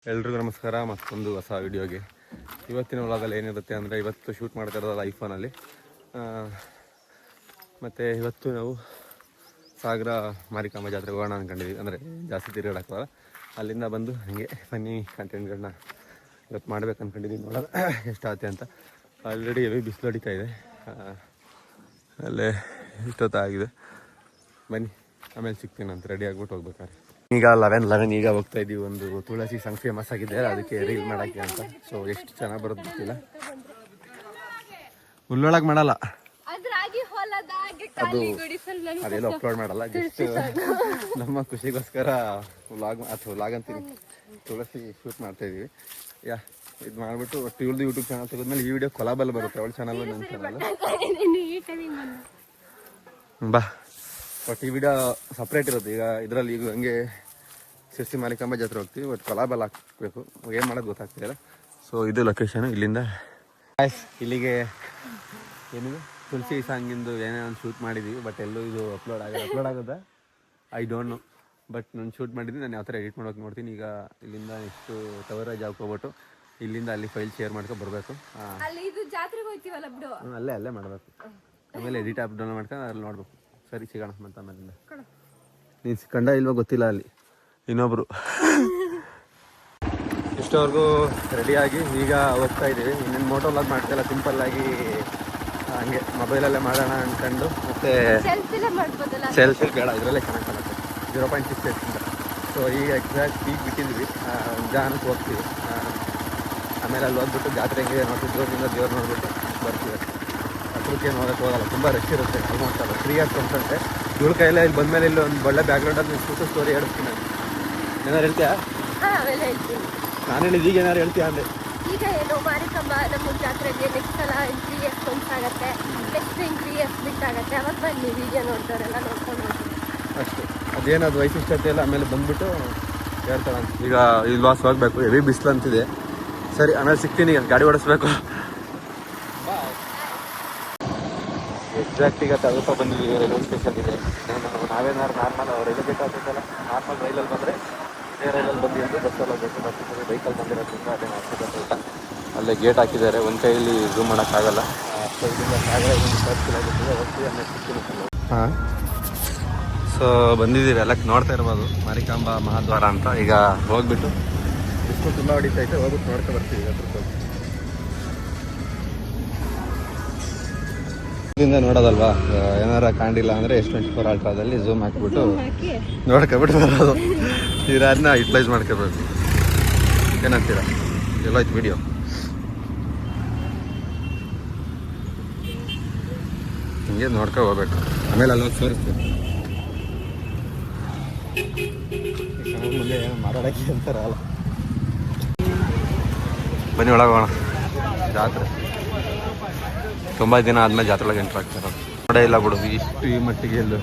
ಎಲ್ರಿಗೂ ನಮಸ್ಕಾರ. ಮತ್ತೊಂದು ಹೊಸ ವಿಡಿಯೋಗೆ. ಇವತ್ತಿನ ವ್ಲಾಗಲ್ಲಿ ಏನಿರುತ್ತೆ ಅಂದರೆ, ಇವತ್ತು ಶೂಟ್ ಮಾಡ್ತಾ ಇರೋದಲ್ಲ ಐಫೋನಲ್ಲಿ. ಮತ್ತು ಇವತ್ತು ನಾವು ಸಾಗರ ಮಾರಿಕಾಂಬ ಜಾತ್ರೆಗೆ ಹೋಗೋಣ ಅಂದ್ಕೊಂಡಿದ್ವಿ. ಅಂದರೆ ಜಾಸ್ತಿ ತಿರುಗಾಡೋಕ್ಕಲ್ಲ, ಅಲ್ಲಿಂದ ಬಂದು ಹಾಗೆ ಫನ್ನಿ ಕಂಟೆಂಟ್ಗಳನ್ನ ಇವತ್ತು ಮಾಡ್ಬೇಕು ಅಂದ್ಕೊಂಡಿದ್ದೀವಿ. ನೋಡೋಣ ಎಷ್ಟಾಗುತ್ತೆ ಅಂತ. ಆಲ್ರೆಡಿ ಹೆವಿ ಬಿಸಿಲು ಹೊಡಿತಾ ಇದೆ, ಅಲ್ಲೇ ಇಷ್ಟೊತ್ತಾಗಿದೆ. ಬನ್ನಿ, ಆಮೇಲೆ ಸಿಗ್ತೀನಿ ಅಂತ ರೆಡಿ ಆಗ್ಬಿಟ್ಟು ಹೋಗ್ಬೇಕಾದ್ರೆ. ಈಗ 11 ಈಗ ಹೋಗ್ತಾ ಇದ್ದೀವಿ. ಒಂದು ತುಳಸಿ ಸಂಘ ಫೇಮಸ್ ಆಗಿದೆ, ಅದಕ್ಕೆ ರೀಲ್ ಮಾಡೋಕ್ಕೆ ಅಂತ. ಸೊ ಎಷ್ಟು ಚೆನ್ನಾಗಿ ಬರೋದು ಗೊತ್ತಿಲ್ಲ. ಉಳ್ಳೊಳಗೆ ಮಾಡಲ್ಲ ಅದು, ಅದೆಲ್ಲ ಅಪ್ಲೋಡ್ ಮಾಡಲ್ಲ. ಜಸ್ಟ್ ನಮ್ಮ ಖುಷಿಗೋಸ್ಕರ ವ್ಲಾಗ್ ಅಂತೀನಿ, ತುಳಸಿ ಶೂಟ್ ಮಾಡ್ತಾ ಇದೀವಿ. ಇದು ಮಾಡಿಬಿಟ್ಟು ಒಟ್ಟು ಇವ್ರದ್ದು ಯೂಟ್ಯೂಬ್ ಚಾನಲ್ ತೆಗೆದ್ಮೇಲೆ ಈ ವಿಡಿಯೋ ಕೊಲಾಬಲ್ಲಿ ಬರುತ್ತೆ. ಅವಳ ಚಾನಲ್ ನನ್ನ ಚಾನಲ್ ಬಾ. ಬಟ್ ಈ ವಿಡಿಯೋ ಸಪ್ರೇಟ್ ಇರುತ್ತೆ. ಈಗ ಇದರಲ್ಲಿ ಈಗ ಹಂಗೆ ಸಿರ್ಸಿ ಮಾರಿಕಾಂಬ ಜಾತ್ರೆ ಹೋಗ್ತೀವಿ, ಬಟ್ ಕೊಲಾಬಲ್ಲಿ ಹಾಕಬೇಕು. ಏನು ಮಾಡೋದು ಗೊತ್ತಾಗ್ತಿಲ್ಲ. ಸೊ ಇದು ಲೊಕೇಶನ್. ಇಲ್ಲಿಂದ ಇಲ್ಲಿಗೆ ಏನಿದೆ ತುಳಸಿ ಸಾಂಗಿಂದು ಏನೇನು ಶೂಟ್ ಮಾಡಿದ್ದೀವಿ. ಬಟ್ ಎಲ್ಲೂ ಇದು ಅಪ್ಲೋಡ್ ಆಗೋದಾ ಐ ಡೋಂಟ್ ನೋ. ಬಟ್ ನಾನು ಶೂಟ್ ಮಾಡಿದ್ದೀನಿ. ನಾನು ಯಾವ ಥರ ಎಡಿಟ್ ಮಾಡೋಕೆ ನೋಡ್ತೀನಿ. ಈಗ ಇಲ್ಲಿಂದ ನೆಕ್ಸ್ಟು ಟವರ್ ಜಾಬ್ಗೆ ಹೋಗ್ಬಿಟ್ಟು ಇಲ್ಲಿಂದ ಅಲ್ಲಿ ಫೈಲ್ ಶೇರ್ ಮಾಡ್ಕೊಂಡು ಬರಬೇಕು. ಅಲ್ಲೇ ಮಾಡಬೇಕು. ಆಮೇಲೆ ಎಡಿಟ್ ಆ್ಯಪ್ ಡೌನ್ಲೋಡ್ ಮಾಡ್ಕೊಂಡು ಅಲ್ಲಿ ನೋಡ್ಬೇಕು. ಸರಿ, ಸಿಗೋಣ ಮತ್ತೆ ಆಮೇಲಿಂದ. ನೀನು ಕಂಡ ಇಲ್ವೋ ಗೊತ್ತಿಲ್ಲ. ಅಲ್ಲಿ ಇನ್ನೊಬ್ರು ಇಷ್ಟವರೆಗೂ ರೆಡಿಯಾಗಿ ಈಗ ಹೋಗ್ತಾ ಇದ್ದೀವಿ. ಇನ್ನೇನು ಮೋಟೋ ವ್ಲಾಗ್ ಮಾಡ್ತಿಲ್ಲ, ಸಿಂಪಲ್ಲಾಗಿ ಹಂಗೆ ಮೊಬೈಲಲ್ಲೇ ಮಾಡೋಣ ಅಂದ್ಕೊಂಡು. ಮತ್ತು ಸೆಲ್ಫಿ ಬೇಡ, ಇದರಲ್ಲೇ ಚೆನ್ನಾಗಿ ಕಾಣುತ್ತೆ. 0.6 ಅಂತ. ಸೊ ಈಗ ಎಕ್ಸಾಕ್ಟ್ ಈಗ ಬಿಟ್ಟಿದ್ವಿ, ಜಾನಕ್ಕೆ ಹೋಗ್ತೀವಿ. ಆಮೇಲೆ ಅಲ್ಲಿ ಹೋಗ್ಬಿಟ್ಟು ಜಾತ್ರೆ ಹೆಂಗಿದೆ ನೋಡ್ತೀವಿ, ದೇವ್ರು ನೋಡ್ಬಿಟ್ಟು ಬರ್ತೀವಿ. ಹತ್ರಕ್ಕೆ ನೋಡೋಕ್ಕೆ ಹೋಗಲ್ಲ, ತುಂಬ ರಶ್ ಇರುತ್ತೆ. ಆಲ್ಮೋಸ್ಟ್ ಅಲ್ಲ 3 hours ಅಂತಂತೆ. ಇವಳ ಕೈಯಲ್ಲೇ ಇಲ್ಲಿ ಬಂದಮೇಲೆ ಇಲ್ಲಿ ಒಂದು ಒಳ್ಳೆ ಬ್ಯಾಕ್ಗ್ರೌಂಡಲ್ಲಿ ನಿಂತು ಸ್ಟೋರಿ ಹೇಳ್ತೀನಿ. ನಾನು ಏನಾರು ಹೇಳ್ತೀಯಾ? ನಾನು ಹೇಳಿದ್ದು ಈಗ ಏನಾರು ಹೇಳ್ತೀಯಾ ಅಂದೆ. ಈಗ ಏನು ಮಾರಿಕಂಬ ನಮ್ಮ ಜಾತ್ರೆಗೆ ನೆಕ್ಸ್ಟ್ ಸಲ 3 years once ಆಗುತ್ತೆ. Next 3 years ಬಿಟ್ಟಾಗತ್ತೆ. ಅವಾಗ ಬನ್ನಿ, ವಿಡಿಯೋ ನೋಡ್ತಾರೆಲ್ಲ ನೋಡ್ಕೊಂಡು ಹೋಗ್ತೀವಿ ಅಷ್ಟೇ. ಅದೇನದು ವೈಶಿಷ್ಟ್ಯತೆ ಎಲ್ಲ ಆಮೇಲೆ ಬಂದ್ಬಿಟ್ಟು ಹೇಳ್ತಾಳೆ. ಈಗ ಇಲ್ಲಿ ವಾಸ್ ಹೋಗ್ಬೇಕು, ಹೆವಿ ಬಿಸಿಲು ಅಂತಿದೆ. ಸರಿ, ಆಮೇಲೆ ಸಿಗ್ತೀನಿ. ಈಗ ಗಾಡಿ ಓಡಿಸ್ಬೇಕು. ಎಕ್ಸಾಕ್ಟ್ ಈಗ ತಲುಪ ಬಂದಿದ್ದೀವಿ. ರೈಲ್ವೆ ಸ್ಟೇಷನ್ ಇದೆ. ನಾವೇನಾದ್ರು ನಾರ್ಮಲ್ ರೈಲ್ವೆ ಬೇಕಾಗ್ತೈತಲ್ಲ, ನಾರ್ಮಲ್ ರೈಲಲ್ಲಿ ಬಂದರೆ ರೈಲಲ್ಲಿ ಬಂದು ಅಂದರೆ ಬಸ್ಸಲ್ಲಿ ಹೋಗ್ಬೇಕು. ಬಸ್ ಬೈಕಲ್ಲಿ ಬಂದಿರೋದ್ರಿಂದ ಅದೇ ಆಗ್ತದೆ. ಅಲ್ಲೇ ಗೇಟ್ ಹಾಕಿದ್ದಾರೆ. ಒಂದು ಕೈಯಲ್ಲಿ ಝೂಮ್ ಮಾಡೋಕ್ಕಾಗಲ್ಲ. ಇದರಿಂದ ಸಾಗರ 10 ಕಿಲೋಮೀಟರ್ ಹೋಗ್ತೀವಿ. ಆಮೇಲೆ ಸಿಗ್ತೀನಿ. ಹಾಂ, ಸೊ ಬಂದಿದ್ದೀವಿ. ಎಲ್ಲ ನೋಡ್ತಾ ಇರ್ಬೋದು, ಮಾರಿಕಾಂಬಾ ಮಹಾದ್ವಾರ ಅಂತ. ಈಗ ಹೋಗ್ಬಿಟ್ಟು ಬಿಸಿಲು ತುಂಬ ಹೊಡಿತೈತೆ, ಹೋಗ್ಬಿಟ್ಟು ನೋಡ್ತಾ ಬರ್ತೀವಿ. ಇಲ್ಲಿಂದ ನೋಡೋದಲ್ವಾ, ಏನಾರ ಕಾಣಿಲ್ಲ ಅಂದರೆ S24 ಅಲ್ಟ್ರಾದಲ್ಲಿ ಝೂಮ್ ಹಾಕಿಬಿಟ್ಟು ನೋಡ್ಕೊಬಿಟ್ಟು ಬರೋದು. ಇದನ್ನ ಯುಟಿಲೈಸ್ ಮಾಡ್ಕೋಬೇಕು. ಏನಂತೀರ? ಎಲ್ಲೋಯ್ತು ವಿಡಿಯೋ? ಹಿಂಗೆ ನೋಡ್ಕೊ ಹೋಗ್ಬೇಕು. ಆಮೇಲೆ ಅಲ್ಲೋಗಿ ತೋರಿಸ್ತೀವಿ. ಮುಂದೆ ಮಾತಾಡೋಕ್ಕೆ ಅಂತಾರಲ್ಲ. ಬನ್ನಿ ಒಳಗೆ ಹೋಗೋಣ. ಜಾತ್ರೆ ತುಂಬ ದಿನ ಆದಮೇಲೆ ಜಾತ್ರೆ ಒಳಗೆ ಎಂಟ್ರ್ ಆಗ್ತಾರೆ. ನೋಡೇ ಇಲ್ಲ ಬಿಡು ಇಷ್ಟು ಈ ಮಟ್ಟಿಗೆ. ಎಲ್ಲೂ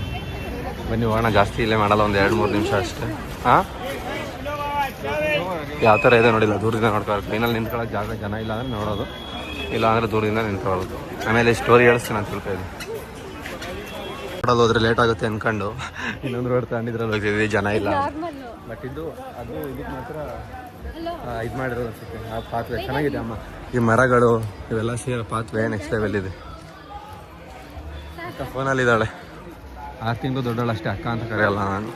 ಬನ್ನಿ ಹೋಗೋಣ. ಜಾಸ್ತಿ ಇಲ್ಲೇ ಮಾಡಲ್ಲ, ಒಂದು 2-3 ನಿಮಿಷ ಅಷ್ಟೇ. ಹಾಂ, ಯಾವ ಥರ ಇದೆ ನೋಡಿಲ್ಲ, ದೂರದಿಂದ ನೋಡ್ಕೊಳ್ಳೋದು. ಟ್ರೈನಲ್ಲಿ ನಿಂತ್ಕೊಳ್ಳೋಕೆ ಜನ ಇಲ್ಲ ಅಂದರೆ ನೋಡೋದು, ಇಲ್ಲ ಅಂದರೆ ದೂರದಿಂದ ನಿಂತ್ಕೊಳ್ಳೋದು. ಆಮೇಲೆ ಸ್ಟೋರಿ ಹೇಳಿಸ್ತೀನಿ ಅಂತ ತಿಳ್ಕೊಯಿದ್ವಿ. ನೋಡೋದು ಹೋದ್ರೆ ಲೇಟ್ ಆಗುತ್ತೆ ಅಂದ್ಕೊಂಡು ಇನ್ನೊಂದು ರೋಡ್ ತಗೊಂಡಿದ್ರಲ್ಲಿ ಹೋಗ್ತಿದ್ವಿ, ಜನ ಇಲ್ಲ. ಬಟ್ ಇದು ಇದಕ್ಕೆ ಮಾತ್ರ ಇದು ಮಾಡಿರೋದು ಅನ್ಸುತ್ತೆ. ಆ ಪಾತ್ವೆ ಚೆನ್ನಾಗಿದೆ ಅಮ್ಮ. ಈ ಮರಗಳು ಇವೆಲ್ಲ ಸೇರೋ ಪಾತ್ವೆ ನೆಕ್ಸ್ಟ್ ಲೆವೆಲ್ ಇದೆ. ಅಕ್ಕ ಫೋನಲ್ಲಿದ್ದಾಳೆ. 6 ತಿಂಗಳು ದೊಡ್ಡವಳು ಅಷ್ಟೇ, ಅಕ್ಕ ಅಂತ ಕರೆಯಲ್ಲ ನಾನು.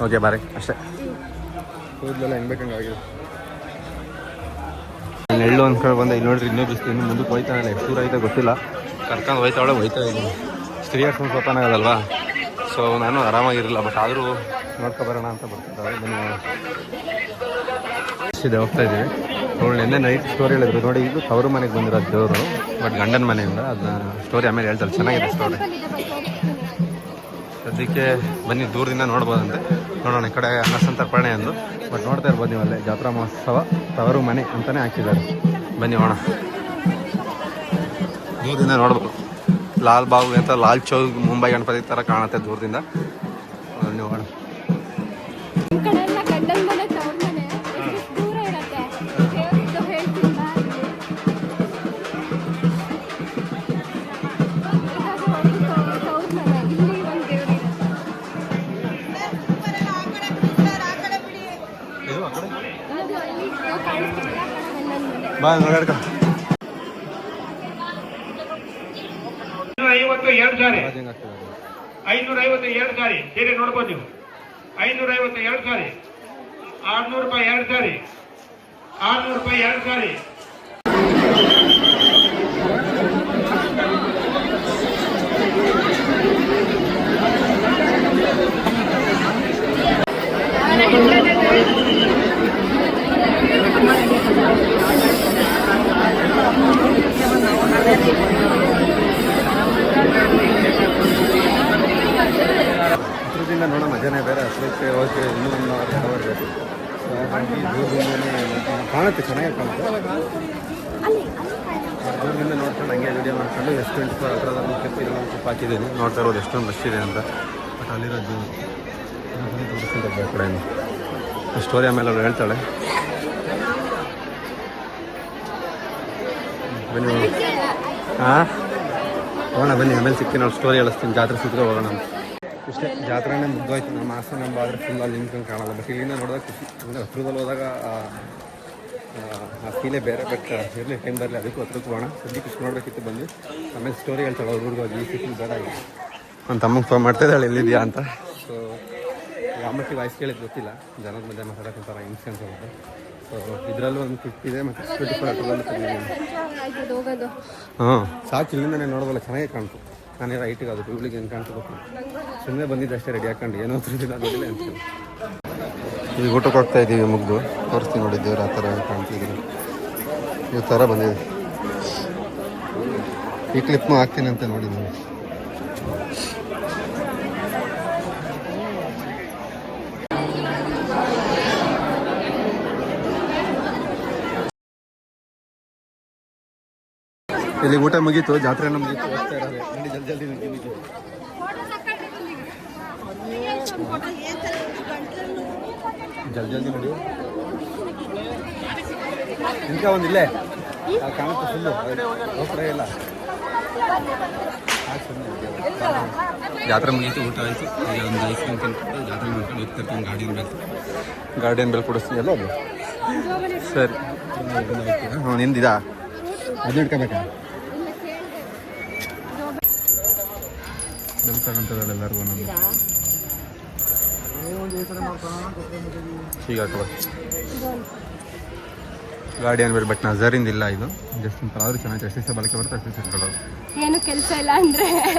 ಓಕೆ ಬಾರಿ ಅಷ್ಟೇ. ಕೂದಲೆಲ್ಲ ಹೆಂಗೆ ಬೇಕಂಗಾಗಿದೆ. ನಾನು ಎಳ್ಳು ಅಂದ್ಕೊಂಡು ಬಂದೆ. ಇಲ್ಲಿ ನೋಡ್ರಿ, ಇನ್ನೂ ಬಿಸ್ತು. ಇನ್ನು ಮುಂದಕ್ಕೆ ಹೋಯ್ತಾನಲ್ಲ, ಎಷ್ಟು ದೂರ ಐತೆ ಗೊತ್ತಿಲ್ಲ. ಕರ್ಕೊಂಡು ಹೋಯ್ತಾ ಇದ್ದೀನಿ. 3 years ಮುಂದೆ ಓಪನ್ ಆಗೋದಲ್ವಾ, ಸೊ ನಾನು ಆರಾಮಾಗಿರಲಿಲ್ಲ. ಬಟ್ ಆದರೂ ನೋಡ್ಕೊಬರೋಣ ಅಂತ ಬರ್ತಿದ್ದಾರೆ. ಬನ್ನಿ ಇದೆ, ಹೋಗ್ತಾ ಇದ್ದೀವಿ. ಅವಳು ನಿನ್ನೆ ನೈಟ್ ಸ್ಟೋರಿ ಹೇಳಿದ್ರು ನೋಡಿ. ಇದು ತವರು ಮನೆಗೆ ಬಂದಿರೋದು ದೇವರು, ಬಟ್ ಗಂಡನ ಮನೆಯಿಂದ. ಅದನ್ನ ಸ್ಟೋರಿ ಆಮೇಲೆ ಹೇಳ್ತಾರೆ. ಚೆನ್ನಾಗಿದೆ ಸ್ಟೋರಿ. ಸದ್ಯಕ್ಕೆ ಬನ್ನಿ, ದೂರದಿಂದ ನೋಡ್ಬೋದಂತೆ. ನೋಡೋಣ. ಈ ಕಡೆ ಅನ್ನಸಂತರ್ಪಣೆ ಅಂದು, ಬಟ್ ನೋಡ್ತಾ ಇರ್ಬೋದು ನೀವು ಅಲ್ಲೇ ಜಾತ್ರಾ ಮಹೋತ್ಸವ ತವರು ಮನೆ ಅಂತಲೇ ಹಾಕಿದ್ದಾರೆ. ಬನ್ನಿ ಹೋಗೋಣ. ದೂರದಿಂದ ನೋಡ್ಬೋದು. ಲಾಲ್ ಬಾಬು ಅಂತ ಲಾಲ್ ಚೌಕ್ ಮುಂಬೈ ಗಣಪತಿ ಥರ ಕಾಣುತ್ತೆ ದೂರದಿಂದ. ಹೋಗೋಣ. ಇದು ಆ ಕಡೆ ಬಾ ನೋಡ್ಕ 552 ಸಾರಿ 552 ಸಾರಿ ಸೀರೆ ನೋಡ್ಬೋದು ನೀವು 552 ಸಾರಿ 600 ರೂಪಾಯಿ 2 ಸಾರಿ 600 ರೂಪಾಯಿ 2 ಸಾರಿ ಹತ್ರದಿಂದ ನೋಡೋ ಮಜಾನೇ ಬೇರೆ. ಹತ್ರಕ್ಕೆ ಹೋಗಿ ಇನ್ನೂ ಒಂದು ಬರಬೇಕು. ಹಾಗಾಗಿ ದೂರದಿಂದನೇ ಕಾಣುತ್ತೆ, ಚೆನ್ನಾಗಿ ಕಾಣುತ್ತೆ. ದೂರದಿಂದ ನೋಡ್ಕೊಂಡು ಹಂಗೆ ವಿಡಿಯೋ ಮಾಡ್ಕೊಂಡು ಎಷ್ಟು 24 ಹತ್ರದಲ್ಲಿ ಕ್ಲಿಪ್ ಇದೆಲ್ಲ ಕ್ಲಿಪ್ ಹಾಕಿದ್ದೀನಿ. ನೋಡ್ತಾ ಇರೋದು ಎಷ್ಟೊಂದು ರಶ್ ಇದೆ ಅಂತ. ಬಟ್ ಅಲ್ಲಿರೋದು ತೋರಿಸ್ತಿದ್ದೆ ಆ ಕಡೆಯಿಂದ ಸ್ಟೋರಿ ಆಮೇಲೆ ಅವ್ರು ಹೇಳ್ತಾಳೆ. ಬನ್ನಿ ಹಾಂ ಹೋಗೋಣ ಬನ್ನಿ, ಆಮೇಲೆ ಸಿಗ್ತೀನಿ. ಅವ್ರು ಸ್ಟೋರಿ ಹೇಳಿಸ್ತೀನಿ. ಜಾತ್ರೆ ಸಿಕ್ಕರೆ ಹೋಗೋಣ. ಇಷ್ಟೇ, ಜಾತ್ರೆನೇ ಮುಗ್ದೋಯ್ತು. ನಮ್ಮ ಹಾಸನ ನಮ್ಮ ಆದರೆ ಫುಲ್ ಅಲ್ಲಿ ನಿಂತ್ಕೊಂಡು ಕಾಣಲ್ಲ. ಬಟ್ ಇಲ್ಲಿಂದ ನೋಡಿದಾಗ ಖುಷಿ. ಅಂದರೆ ಹತ್ರದಲ್ಲಿ ಹೋದಾಗ ಆ ಫೀಲೇ ಬೇರೆ. ಬಟ್ ಇರಲಿ, ಟೈಮ್ ಬರಲಿ, ಅದಕ್ಕೂ ಹತ್ರಕ್ಕೆ ಹೋಗೋಣ. ಸದ್ಯಕ್ಕೆ ಇಷ್ಟು ನೋಡಬೇಕಿತ್ತು ಬಂದು. ಆಮೇಲೆ ಸ್ಟೋರಿ ಹೇಳ್ತಾಳೆ ಅವ್ರ ಊರಿಗೆ ಹೋಗಿ ಈ ಸಿಟಿ ಬೇಡ ಆಗಿದೆ. ನನ್ನ ತಮ್ಮಗೆ ಫೋನ್ ಮಾಡ್ತಾಯಿದ್ದಾಳೆ ಎಲ್ಲಿದೆಯಾ ಅಂತ. ಸೊ ಯಾವ ಮಟ್ಟಿಗೆ ವಾಯ್ಸ್ ಕೇಳಿದ್ದು ಗೊತ್ತಿಲ್ಲ. ಜನದ ಮಧ್ಯೆ ಮಾತಾಡೋಕ್ಕಂತಾರ ಹಿಂಸೆ ಅನ್ಸುತ್ತೆ. ಸೊ ಇದರಲ್ಲೂ ಒಂದು ಕ್ಲಿಪ್ ಇದೆ ಮತ್ತು 24 ಹತ್ರದಲ್ಲೂ ತಂದಿದ್ದೀನಿ. ಹಾಂ ಸಾಕು, ಇಲ್ಲಿಂದನೇ ನೋಡೋದಲ್ಲ, ಚೆನ್ನಾಗೇ ಕಾಣ್ತು. ನಾನೇ ರೈಟಿಗೆ ಅದು ಇವಳಿಗೆ ಏನು ಕಾಣ್ತು ಗೊತ್ತಿಲ್ಲ. ಸುಮ್ಮನೆ ಬಂದಿದ್ದೆ ಅಷ್ಟೇ, ರೆಡಿ ಹಾಕೊಂಡು ಏನೋ ತಿರುಗಿಲ್ಲ ನೋಡಿಲ್ಲ ಅನ್ಸುತ್ತೆ. ಈಗ ಊಟಕ್ಕೆ ಹೋಗ್ತಾ ಇದ್ದೀವಿ, ಮುಗ್ದು ತೋರಿಸ್ತೀನಿ ನೋಡಿದ್ದೇವ್ರು ಆ ಥರ ಕಾಣ್ತಿದ್ದೀವಿ. ಈ ಥರ ಬಂದಿದೆ. ಈ ಕ್ಲಿಪ್ನು ಹಾಕ್ತೀನಿ ಅಂತ ನೋಡಿ ನಾನು. ಇಲ್ಲಿ ಊಟ ಮುಗೀತು, ಜಾತ್ರೆ ಮುಗೀತು, ಹೋಗ್ತಾ ಇರೋದು. ನೋಡಿ ಜಲ್ದಿ ಜಲ್ದಿ ಮುಗಿ ಜಲ್ದಿ ಜಲ್ದಿ ನೋಡಿ. ಇಂಕ ಒಂದಿಲ್ಲೇ ಕಾಣುತ್ತೆ ಫುಲ್ಲು ಹೋಗ್ತಾ ಇಲ್ಲ. ಜಾತ್ರೆ ಮುಗೀತು, ಊಟ ಆಯಿತು. ಈಗ ಒಂದು ಐಸ್ ಕ್ರೀಮ್ ತಿನ್ಕೊಂಡು ಜಾತ್ರೆ ಮಾಡ್ಕೊಂಡು ಹೋಗ್ತಿರ್ತೀನಿ. ಗಾರ್ಡಿಯನ್ ಬೆಲ್ ಕೊಡಿಸ್ತೀನಿ ಎಲ್ಲ ಅದು. ಸರಿ ಹ್ಞೂ ನಿಂದಿದಾ ಅದು ಇಟ್ಕೋಬೇಕಾ? ಬೆಲ್ ತಗೊಂತದಲ್ಲ ಎಲ್ಲರಿಗೂ ಒಂದೊಂದು. ಈಗ ಹಾಕುವ ಗಾರ್ಡಿಯನ್ ಬೆಲ್. ಬಟ್ ನಜರಿಂದ ಇಲ್ಲ ಇದು. ಜಸ್ಟ್ ಸಿಂಪಲ್ ಆದರೂ ಚೆನ್ನಾಗಿ ಎಷ್ಟೇ ಬಳಕೆ ಬರುತ್ತೆ ಅಷ್ಟೇ ಸಿಂಪಲ್. ಏನು ಕೆಲಸ ಇಲ್ಲ ಅಂದರೆ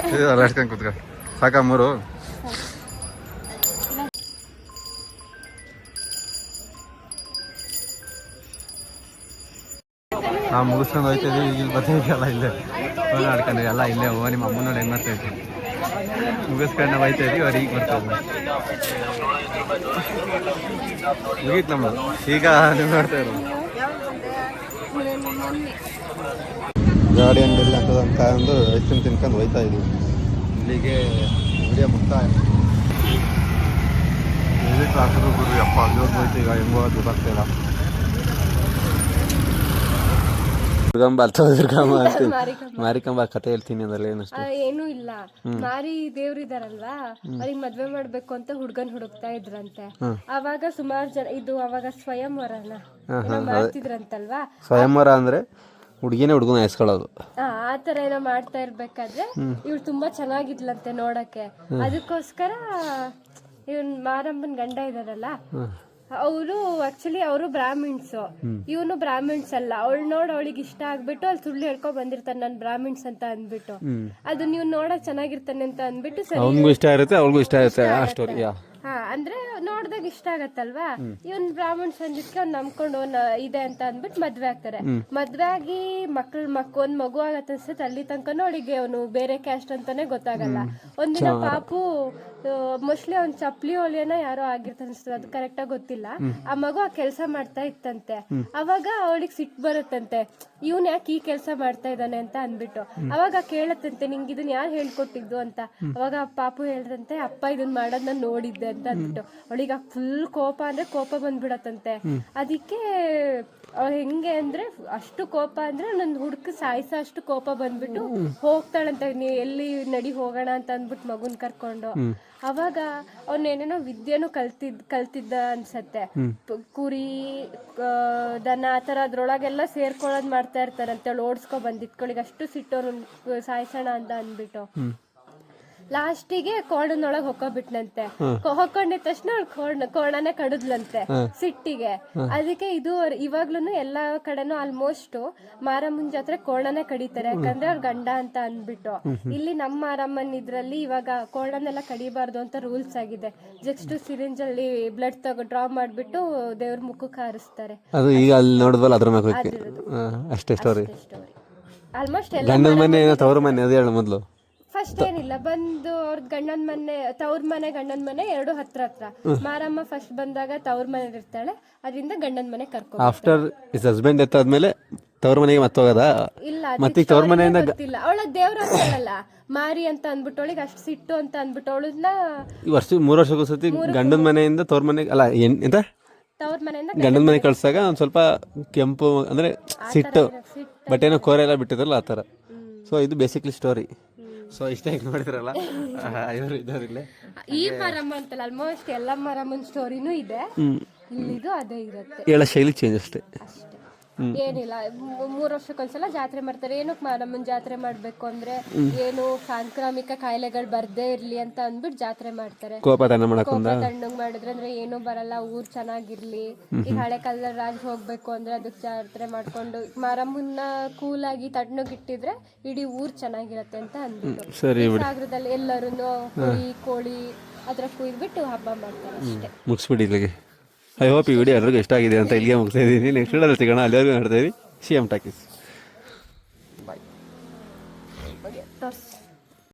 ಅಲ್ಲಾಡ್ಕೊಂಡು ಕೂತ್ಕ ಸಾಕಾ ಮೂರು. ನಾವು ಮುಗಿಸ್ಕೊಂಡು ಹೋಗ್ತಿದ್ವಿ. ಈಗ ಬರ್ತಿದ್ವಿ ಇಲ್ಲೇ ಫೋನ್ ಆಡ್ಕೊಂಡು ಎಲ್ಲ ಇಲ್ಲೇ ಹೋಗ. ನಿಮ್ಮ ಅಮ್ಮನ ನೋಡಿ ಹೆಂಗೆ ಮಾಡ್ತಾ ಇದ್ವಿ. ಮುಗಿಸ್ಕೊಂಡು ನಾವು ಹೋಗ್ತಾ ಇದ್ವಿ. ಅವ್ರು ಈಗ ಬರ್ತಾ ಇದ್ವಿ. ಮುಗೀತು ನಮ್ಮ. ಈಗ ನೀವು ನೋಡ್ತಾ ಇರೋದು ಗಾರ್ಡಿಯನ್ ಬೆಲ್ ಅಂತದಂತ ಒಂದು ಐಸ್ ಕ್ರೀಮ್ ತಿನ್ಕೊಂಡು ಹೋಗ್ತಾ ಇದ್ವಿ. ಇಲ್ಲಿಗೆ ವಿಡಿಯೋ ಮುಕ್ತಾಯ. ವಿಸಿಟ್ ಹಾಕಿದ್ರು ಗುರು ಅಪ್ಪ ಅಲ್ಲಿ ಹೋಯ್ತು. ಈಗ ಹೆಂಗೋ ಗೊತ್ತಾಗ್ತಾ ಇಲ್ಲ. ದುರ್ಗಂಬ ಅರ್ಥ ದುರ್ಗಮ್ಮ ಅಂತೀನಿ. ಮಾರಿಕಂಬ ಕತೆ ಹೇಳ್ತೀನಿ ಅಂದ್ರೆ ಏನೂ ಇಲ್ಲ. ಮಾರಿ ದೇವ್ರಿದಾರಲ್ವಾ, ಅವ್ರಿಗೆ ಮದ್ವೆ ಮಾಡ್ಬೇಕು ಅಂತ ಹುಡ್ಗನ್ ಹುಡುಕ್ತಾ ಇದ್ರಂತೆ. ಅವಾಗ ಸುಮಾರು ಜನ ಇದು ಅವಾಗ ಸ್ವಯಂವರನ ಮಾಡ್ತಿದ್ರಂತಲ್ವಾ. ಸ್ವಯಂವರ ಅಂದ್ರೆ ಹುಡುಗಿನೇ ಹುಡುಗನ ಹೆಸ್ಕೊಳ್ಳೋದು. ಆ ತರ ಏನೋ ಮಾಡ್ತಾ ಇರ್ಬೇಕಾದ್ರೆ ಇವ್ಳು ತುಂಬಾ ಚೆನ್ನಾಗಿದ್ಲಂತೆ ನೋಡಕ್ಕೆ. ಅದಕ್ಕೋಸ್ಕರ ಇವನ್ ಮಾರಮ್ಮನ್ ಗಂಡ ಇದಾರಲ್ಲ, ಅವರು ಆಕ್ಚುಲಿ ಅವರು ಬ್ರಾಹ್ಮಿಣ್ಸ್, ಇವನು ಬ್ರಾಹ್ಮಿಣ್ಸ್ ಅಲ್ಲ. ಅವಳು ನೋಡ್ ಅವಳಿಗೆ ಇಷ್ಟ ಆಗ್ಬಿಟ್ಟು ಅಲ್ಲಿ ಸುಳ್ಳು ಹೇಳ್ಕೊಂಡ್ ಬಂದಿರ್ತಾನೆ ನಾನು ಬ್ರಾಹ್ಮಿಣ್ಸ್ ಅಂತ ಅಂದ್ಬಿಟ್ಟು. ಅದು ನೀವು ನೋಡಕ್ ಚೆನ್ನಾಗಿರ್ತಾನೆ ಅಂತ ಅಂದ್ಬಿಟ್ಟು ಅವನಿಗೂ ಇಷ್ಟ ಇರುತ್ತೆ ಅವಳಿಗೂ ಇಷ್ಟ ಇರುತ್ತೆ ಆ ಸ್ಟೋರಿ. ಅಂದ್ರೆ ನೋಡ್ದಾಗ ಇಷ್ಟ ಆಗತ್ತಲ್ವಾ. ಇವನ್ ಬ್ರಾಹ್ಮಣ್ಸ್ ಅಂದಿದ್ಕೆ ಅವ್ನ್ ನಂಬ್ಕೊಂಡು ಇದೆ ಅಂತ ಅಂದ್ಬಿಟ್ಟು ಮದ್ವೆ ಆಗ್ತಾರೆ. ಮದ್ವೆ ಆಗಿ ಒಂದ್ ಮಗು ಆಗತ್ತ ಅನ್ಸುತ್ತೆ. ಅಲ್ಲಿ ತನಕನೂ ಅವಳಿಗೆ ಅವನು ಬೇರೆ ಕ್ಯಾಸ್ಟ್ ಅಂತಾನೆ ಗೊತ್ತಾಗಲ್ಲ. ಒಂದಿನ ಪಾಪು ಮೋಸ್ಟ್ಲಿ ಅವ್ನ್ ಚಪ್ಲಿ ಹೊಲಿಯನ ಯಾರೋ ಆಗಿರ್ತ ಅನ್ಸ್ತದೆ, ಅದು ಕರೆಕ್ಟ್ ಆಗಿ ಗೊತ್ತಿಲ್ಲ. ಆ ಮಗು ಆ ಕೆಲ್ಸ ಮಾಡ್ತಾ ಇತ್ತಂತೆ. ಅವಾಗ ಅವಳಿಗೆ ಸಿಟ್ಟು ಬರುತ್ತಂತೆ, ಇವನ್ ಯಾಕೆ ಈ ಕೆಲ್ಸ ಮಾಡ್ತಾ ಇದ್ದಾನೆ ಅಂತ ಅಂದ್ಬಿಟ್ಟು. ಅವಾಗ ಕೇಳತ್ತಂತೆ, ನಿಂಗೆ ಇದನ್ನ ಯಾರು ಹೇಳ್ಕೊಟ್ಟಿದ್ದು ಅಂತ. ಅವಾಗ ಪಾಪು ಹೇಳ್ದಂತೆ, ಅಪ್ಪ ಇದನ್ ಮಾಡೋದ್ ನಾನು ನೋಡಿದ್ದೆ ಅಂತ ಅಂದ್ಬಿಟ್ಟು ಅವಳಿಗೆ ಫುಲ್ ಕೋಪ ಅಂದ್ರೆ ಕೋಪ ಬಂದ್ಬಿಡತ್ತಂತೆ. ಅದಕ್ಕೆ ಹೆಂಗೆ ಅಂದ್ರೆ ಅಷ್ಟು ಕೋಪ ಅಂದ್ರೆ ನನ್ನ ಹುಡುಕ ಸಾಯಿಸ ಅಷ್ಟು ಕೋಪ ಬಂದ್ಬಿಟ್ಟು ಹೋಗ್ತಾಳಂತೆ, ನೀ ಎಲ್ಲಿ ನಡಿ ಹೋಗೋಣ ಅಂತ ಅಂದ್ಬಿಟ್ಟು ಮಗುನ್ ಕರ್ಕೊಂಡು. ಅವಾಗ ಅವನೇನೇನೋ ವಿದ್ಯೆನೂ ಕಲ್ತಿದ್ದ ಅನ್ಸತ್ತೆ. ಕುರಿ ದನ ಆತರ ಅದ್ರೊಳಗೆಲ್ಲ ಸೇರ್ಕೊಳ್ಳೋದ್ ಮಾಡ್ತಾ ಇರ್ತಾರಂತೆ. ಅವಳು ಓಡಿಸ್ಕೊ ಬಂದಿತ್ಕೊಳಿಗೆ ಅಷ್ಟು ಸಿಟ್ಟೋರು ಸಾಯಿಸೋಣ ಅಂತ ಅಂದ್ಬಿಟ್ಟು ಲಾಸ್ಟಿಗೆ ಕೋಣನೊಳಗೆ ಹೊಕ್ಕೋಬಿಟ್ನಂತೆ. ಹೊಕ್ಕೊಂಡಿದ ತಕ್ಷಣ ಅವಳು ಕೋಣನೆ ಕಡಿದ್ಲಂತೆ ಸಿಟ್ಟಿಗೆ. ಅದಕ್ಕೆ ಇದು ಇವಾಗ್ಲೂ ಎಲ್ಲಾ ಕಡೆನೂ ಆಲ್ಮೋಸ್ಟ್ ಮಾರಮ್ಮನ ಜಾತ್ರೆ ಕೋಣನೆ ಕಡಿತಾರೆ, ಯಾಕಂದ್ರೆ ಅವ್ರ ಗಂಡ ಅಂತ ಅಂದ್ಬಿಟ್ಟು. ಇಲ್ಲಿ ನಮ್ಮ ಮಾರಮ್ಮನ ಇದ್ರಲ್ಲಿ ಇವಾಗ ಕೋಣನೆಲ್ಲ ಕಡಿಬಾರ್ದು ಅಂತ ರೂಲ್ಸ್ ಆಗಿದೆ. ಜಸ್ಟ್ ಸಿರಿಂಜ್ ಅಲ್ಲಿ ಬ್ಲಡ್ ಡ್ರಾ ಮಾಡ್ಬಿಟ್ಟು ದೇವ್ರ ಮುಖಕ್ಕೆ ಹಾರಿಸ್ತಾರೆ. ಅದು ಈಗ ಅಲ್ಲಿ ನೋಡಿದ್ವಲ್ಲ ಅದ್ರ ಮೇಲೆ ಅಷ್ಟೇ ಸ್ಟೋರಿ. ಆಲ್ಮೋಸ್ಟ್ ಗಂಡನ ಮನೆ ತವರು ಮನೆ ಅದೇ ಹೇಳು ಮೊದಲು. ಫಸ್ಟ್ ಏನಿಲ್ಲ, ಬಂದು ಅವ್ರ ಗಂಡನ ಮನೆ ತವ್ರ ಮನೆ ಗಂಡನ ಮನೆ ಎರಡು ಹತ್ರ. ಮಾರಮ್ಮ ಫಸ್ಟ್ ಬಂದಾಗ ತವ್ರ ಮನೆ ಇರ್ತಾಳೆ, ಅದರಿಂದ ಗಂಡನ ಮನೆ ಕರ್ಕೊಂಡು. ಆಫ್ಟರ್ ಇಸ್ ಹಸ್ಬೆಂಡ್ ಎತ್ತಾದ್ಮೇಲೆ ತವ್ರ ಮನೆಗೆ ಮತ್ತೆ ಹೋಗದ ಇಲ್ಲ, ಮತ್ತೆ ತವ್ರ ಮನೆಯಿಂದ ಗೊತ್ತಿಲ್ಲ. ಅವಳ ದೇವ್ರ ಅಂತಲ್ಲ ಮಾರಿ ಅಂತ ಅಂದ್ಬಿಟ್ಟು ಅವಳಿಗೆ ಅಷ್ಟು ಸಿಟ್ಟು ಅಂತ ಅಂದ್ಬಿಟ್ಟು ಅವಳನ್ನ ವರ್ಷ 3 ವರ್ಷಕ್ಕೊಂದ್ಸತಿ ಗಂಡನ ಮನೆಯಿಂದ ತವ್ರ ಮನೆಗೆ ಅಲ್ಲ ಎಂತ ತವ್ರ ಮನೆಯಿಂದ ಗಂಡನ ಮನೆಗೆ ಕಳ್ಸಾಗ ಒಂದ್ ಸ್ವಲ್ಪ ಕೆಂಪು ಅಂದ್ರೆ ಸಿಟ್ಟು ಬಟ್ ಏನೋ ಕೋರೆ ಎಲ್ಲ ಬಿಟ್ಟಿದ್ರಲ್ಲ ಆ ಥರ. ಸೊ ಇದು ಬೇಸಿಕ್ಲಿ ಸ್ಟೋರಿ. ಸೊ ಇಷ್ಟೇ ನೋಡಿದ್ರಲ್ಲ ಇವರು ಇದ್ದಾರಿಲ್ಲ. ಈ ಮಾರಮ್ಮ ಅಂತಲ್ಲ, ಆಲ್ಮೋಸ್ಟ್ ಎಲ್ಲ ಮಾರಮ್ಮನ ಸ್ಟೋರಿನೂ ಇದೆ. ಇಲ್ಲಿದು ಅದೇ ಇರುತ್ತೆ, ಹೇಳೋ ಶೈಲಿ ಚೇಂಜ್ ಅಷ್ಟೇ. ಏನಿಲ್ಲ, 3 ವರ್ಷಕ್ಕೊಂದ್ಸಲ ಜಾತ್ರೆ ಮಾಡ್ತಾರೆ. ಏನಕ್ಕೆ ಮಾರಮ್ಮನ ಜಾತ್ರೆ ಮಾಡ್ಬೇಕು ಅಂದ್ರೆ ಏನು ಸಾಂಕ್ರಾಮಿಕ ಕಾಯಿಲೆಗಳು ಬರ್ದೇ ಇರ್ಲಿ ಅಂತ ಅಂದ್ಬಿಟ್ಟು ಜಾತ್ರೆ ಮಾಡ್ತಾರೆ. ಕೋಪ ತಣ್ಣಗ್ ಮಾಡಿದ್ರೆ ಅಂದ್ರೆ ಏನು ಬರಲ್ಲ, ಊರ್ ಚೆನ್ನಾಗಿರ್ಲಿ. ಈಗ ಹಳೆ ಕಾಲದಲ್ಲಿ ರಾಜ್ ಹೋಗ್ಬೇಕು ಅಂದ್ರೆ ಅದಕ್ಕೆ ಜಾತ್ರೆ ಮಾಡ್ಕೊಂಡು ಮಾರಮ್ಮನ ಕೂಲಾಗಿ ತಣ್ಣಗಿಟ್ಟಿದ್ರೆ ಇಡೀ ಊರ್ ಚೆನ್ನಾಗಿರತ್ತೆ ಅಂತ ಅಂದ್ಬಿಟ್ಟು ಸಾಗರದಲ್ಲಿ ಎಲ್ಲರೂ ಕೋಳಿ ಅದ್ರ ಕುಯ್ದ್ಬಿಟ್ಟು ಹಬ್ಬ ಮಾಡ್ತಾರೆ ಅಷ್ಟೇ. ಮುಗಿಸ್ಬಿಡಿ ಇಲ್ಲಿಗೆ. ಐ ಹೋಪ್ ಈ ವಿಡಿಯೋ ಎಲ್ಲರಿಗೂ ಇಷ್ಟ ಆಗಿದೆ ಅಂತ ಇಲ್ಲಿಗೆ ಮುಗಿಸ್ತಾ ಇದ್ದೀನಿ. ನೆಕ್ಸ್ಟ್ ವಿಡಿಯೋದಲ್ಲಿ ಸಿಗೋಣ. ಅಲ್ಲಿವರೆಗೂ ನೋಡ್ತಾ ಇರಿ CM ಟಾಕೀಸ್.